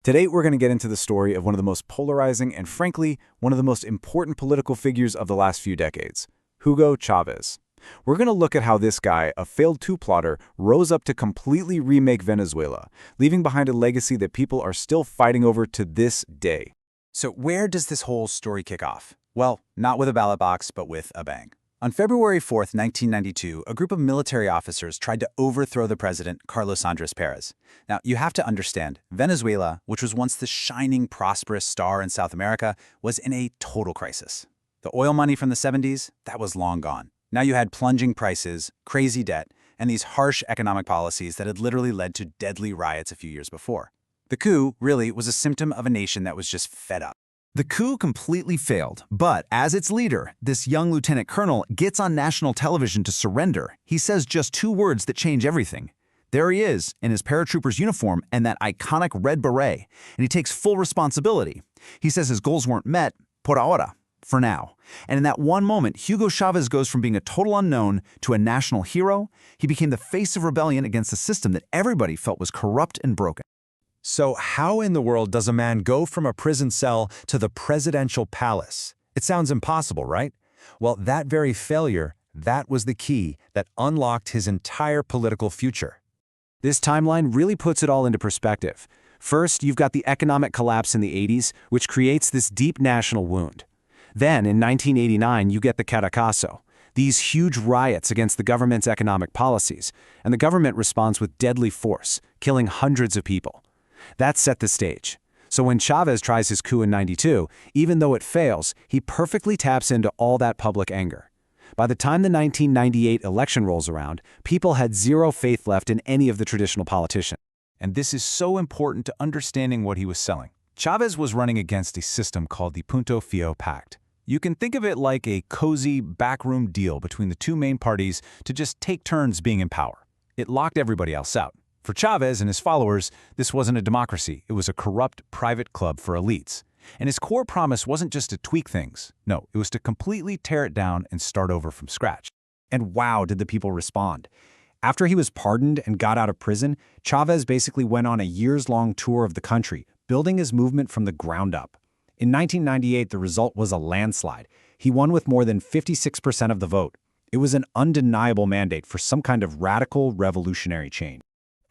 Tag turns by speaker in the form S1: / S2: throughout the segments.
S1: Today, we're going to get into the story of one of the most polarizing and, frankly, one of the most important political figures of the last few decades, Hugo Chávez. We're going to look at how this guy, a failed coup-plotter, rose up to completely remake Venezuela, leaving behind a legacy that people are still fighting over to this day.
S2: So where does this whole story kick off? Well, not with a ballot box, but with a bang. On February 4th, 1992, a group of military officers tried to overthrow the president, Carlos Andrés Pérez. Now, you have to understand, Venezuela, which was once the shining, prosperous star in South America, was in a total crisis. The oil money from the 70s, that was long gone. Now you had plunging prices, crazy debt, and these harsh economic policies that had literally led to deadly riots a few years before. The coup, really, was a symptom of a nation that was just fed up.
S3: The coup completely failed, but as its leader, this young lieutenant colonel gets on national television to surrender. He says just two words that change everything. There he is, in his paratrooper's uniform and that iconic red beret, and he takes full responsibility. He says his goals weren't met, por ahora, for now. And in that one moment, Hugo Chávez goes from being a total unknown to a national hero. He became the face of rebellion against a system that everybody felt was corrupt and broken.
S4: So how in the world does a man go from a prison cell to the presidential palace? It sounds impossible, right? Well, that very failure, that was the key that unlocked his entire political future.
S1: This timeline really puts it all into perspective. First, you've got the economic collapse in the 80s, which creates this deep national wound. Then, in 1989, you get the Caracazo, these huge riots against the government's economic policies, and the government responds with deadly force, killing hundreds of people. That set the stage. So when Chávez tries his coup in '92, even though it fails, he perfectly taps into all that public anger. By the time the 1998 election rolls around, people had zero faith left in any of the traditional politicians.
S2: And this is so important to understanding what he was selling. Chávez was running against a system called the Punto Fijo Pact. You can think of it like a cozy backroom deal between the two main parties to just take turns being in power. It locked everybody else out. For Chávez and his followers, this wasn't a democracy. It was a corrupt private club for elites. And his core promise wasn't just to tweak things. No, it was to completely tear it down and start over from scratch.
S1: And wow, did the people respond. After he was pardoned and got out of prison, Chávez basically went on a years-long tour of the country, building his movement from the ground up. In 1998, the result was a landslide. He won with more than 56% of the vote. It was an undeniable mandate for some kind of radical revolutionary change.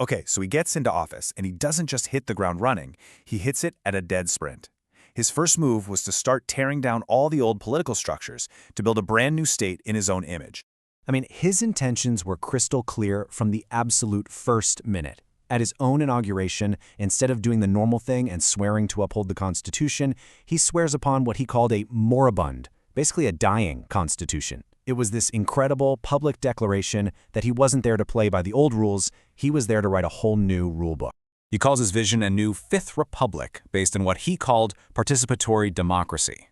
S2: Okay, so he gets into office, and he doesn't just hit the ground running, he hits it at a dead sprint. His first move was to start tearing down all the old political structures to build a brand new state in his own image.
S1: I mean, his intentions were crystal clear from the absolute first minute. At his own inauguration, instead of doing the normal thing and swearing to uphold the Constitution, he swears upon what he called a moribund, basically a dying Constitution. It was this incredible public declaration that he wasn't there to play by the old rules, he was there to write a whole new rule book.
S2: He calls his vision a new Fifth Republic based on what he called participatory democracy.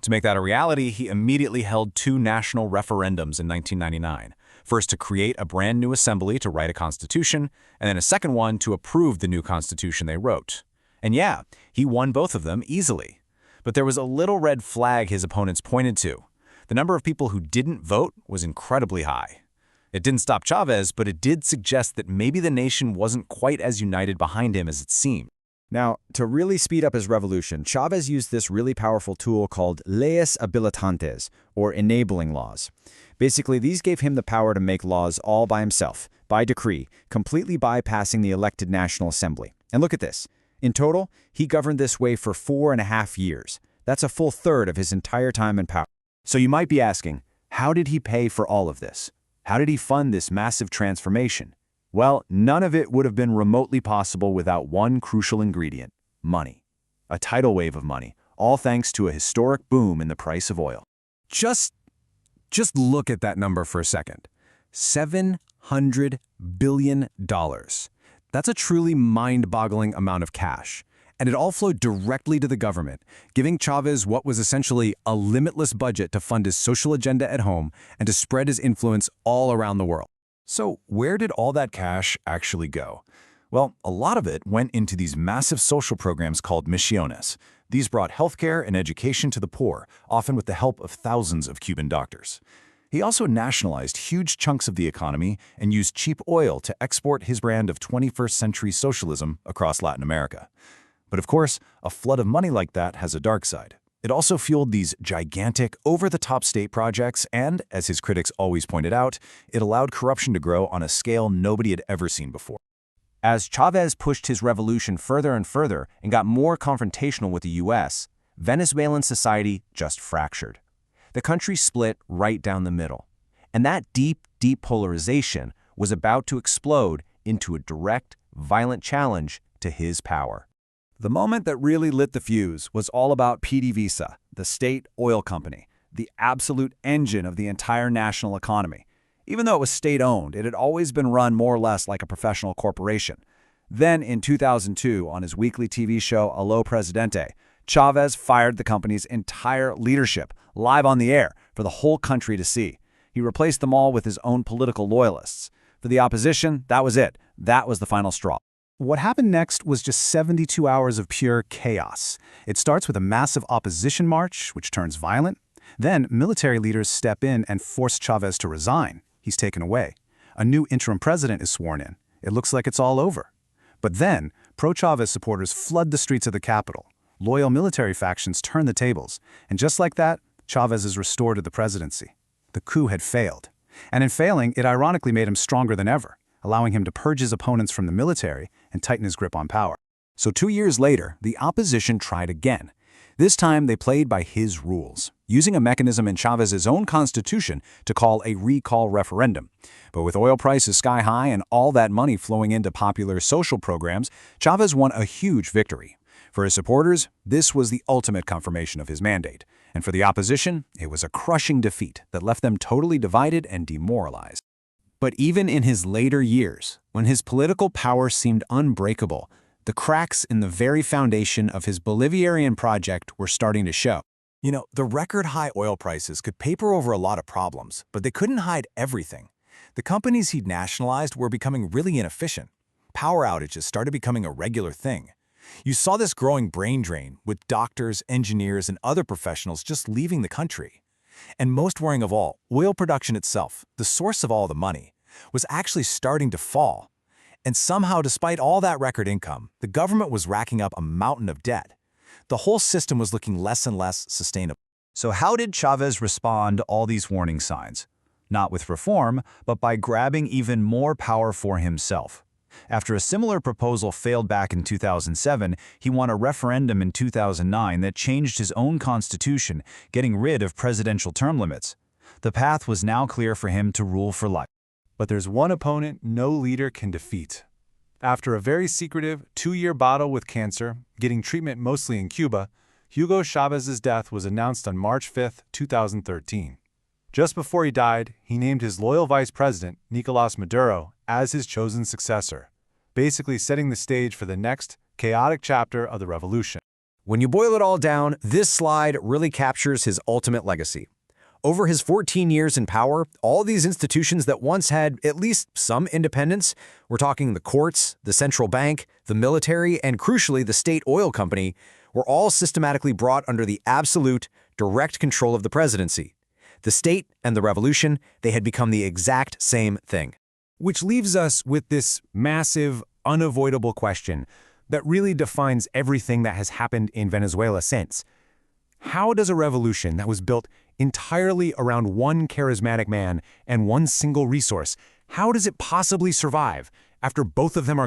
S2: To make that a reality, he immediately held two national referendums in 1999. First to create a brand new assembly to write a constitution, and then a second one to approve the new constitution they wrote. And yeah, he won both of them easily. But there was a little red flag his opponents pointed to. The number of people who didn't vote was incredibly high. It didn't stop Chávez, but it did suggest that maybe the nation wasn't quite as united behind him as it seemed.
S1: Now, to really speed up his revolution, Chávez used this really powerful tool called leyes habilitantes, or enabling laws. Basically, these gave him the power to make laws all by himself, by decree, completely bypassing the elected National Assembly. And look at this. In total, he governed this way for 4.5 years. That's a full third of his entire time in power. So you might be asking, how did he pay for all of this? How did he fund this massive transformation? Well, none of it would have been remotely possible without one crucial ingredient: money. A tidal wave of money, all thanks to a historic boom in the price of oil.
S4: Just look at that number for a second. $700 billion. That's a truly mind-boggling amount of cash. And it all flowed directly to the government, giving Chávez what was essentially a limitless budget to fund his social agenda at home and to spread his influence all around the world. So where did all that cash actually go?
S2: Well, a lot of it went into these massive social programs called misiones. These brought healthcare and education to the poor, often with the help of thousands of Cuban doctors. He also nationalized huge chunks of the economy and used cheap oil to export his brand of 21st century socialism across Latin America. But of course, a flood of money like that has a dark side. It also fueled these gigantic, over-the-top state projects and, as his critics always pointed out, it allowed corruption to grow on a scale nobody had ever seen before.
S1: As Chávez pushed his revolution further and further and got more confrontational with the U.S., Venezuelan society just fractured. The country split right down the middle. And that deep, deep polarization was about to explode into a direct, violent challenge to his power.
S3: The moment that really lit the fuse was all about PDVSA, the state oil company, the absolute engine of the entire national economy. Even though it was state-owned, it had always been run more or less like a professional corporation. Then, in 2002, on his weekly TV show Allo Presidente, Chávez fired the company's entire leadership, live on the air, for the whole country to see. He replaced them all with his own political loyalists. For the opposition, that was it. That was the final straw. What happened next was just 72 hours of pure chaos. It starts with a massive opposition march, which turns violent. Then, military leaders step in and force Chávez to resign. He's taken away. A new interim president is sworn in. It looks like it's all over. But then, pro-Chávez supporters flood the streets of the capital. Loyal military factions turn the tables. And just like that, Chávez is restored to the presidency. The coup had failed. And in failing, it ironically made him stronger than ever, allowing him to purge his opponents from the military and tighten his grip on power.
S2: So 2 years later, the opposition tried again. This time, they played by his rules, using a mechanism in Chávez's own constitution to call a recall referendum. But with oil prices sky high and all that money flowing into popular social programs, Chávez won a huge victory. For his supporters, this was the ultimate confirmation of his mandate. And for the opposition, it was a crushing defeat that left them totally divided and demoralized. But even in his later years, when his political power seemed unbreakable, the cracks in the very foundation of his Bolivarian project were starting to show. You know, the record-high oil prices could paper over a lot of problems, but they couldn't hide everything. The companies he'd nationalized were becoming really inefficient. Power outages started becoming a regular thing. You saw this growing brain drain, with doctors, engineers, and other professionals just leaving the country. And most worrying of all, oil production itself, the source of all the money, was actually starting to fall. And somehow, despite all that record income, the government was racking up a mountain of debt. The whole system was looking less and less sustainable.
S3: So how did Chávez respond to all these warning signs? Not with reform, but by grabbing even more power for himself. After a similar proposal failed back in 2007, he won a referendum in 2009 that changed his own constitution, getting rid of presidential term limits. The path was now clear for him to rule for life.
S4: But there's one opponent no leader can defeat. After a very secretive 2-year battle with cancer, getting treatment mostly in Cuba, Hugo Chávez's death was announced on March 5, 2013. Just before he died, he named his loyal vice president, Nicolás Maduro, as his chosen successor, basically setting the stage for the next chaotic chapter of the revolution.
S1: When you boil it all down, this slide really captures his ultimate legacy. Over his 14 years in power, all these institutions that once had at least some independence, we're talking the courts, the central bank, the military, and crucially the state oil company, were all systematically brought under the absolute, direct control of the presidency. The state and the revolution, they had become the exact same thing.
S4: Which leaves us with this massive, unavoidable question that really defines everything that has happened in Venezuela since. How does a revolution that was built entirely around one charismatic man and one single resource, how does it possibly survive after both of them are gone?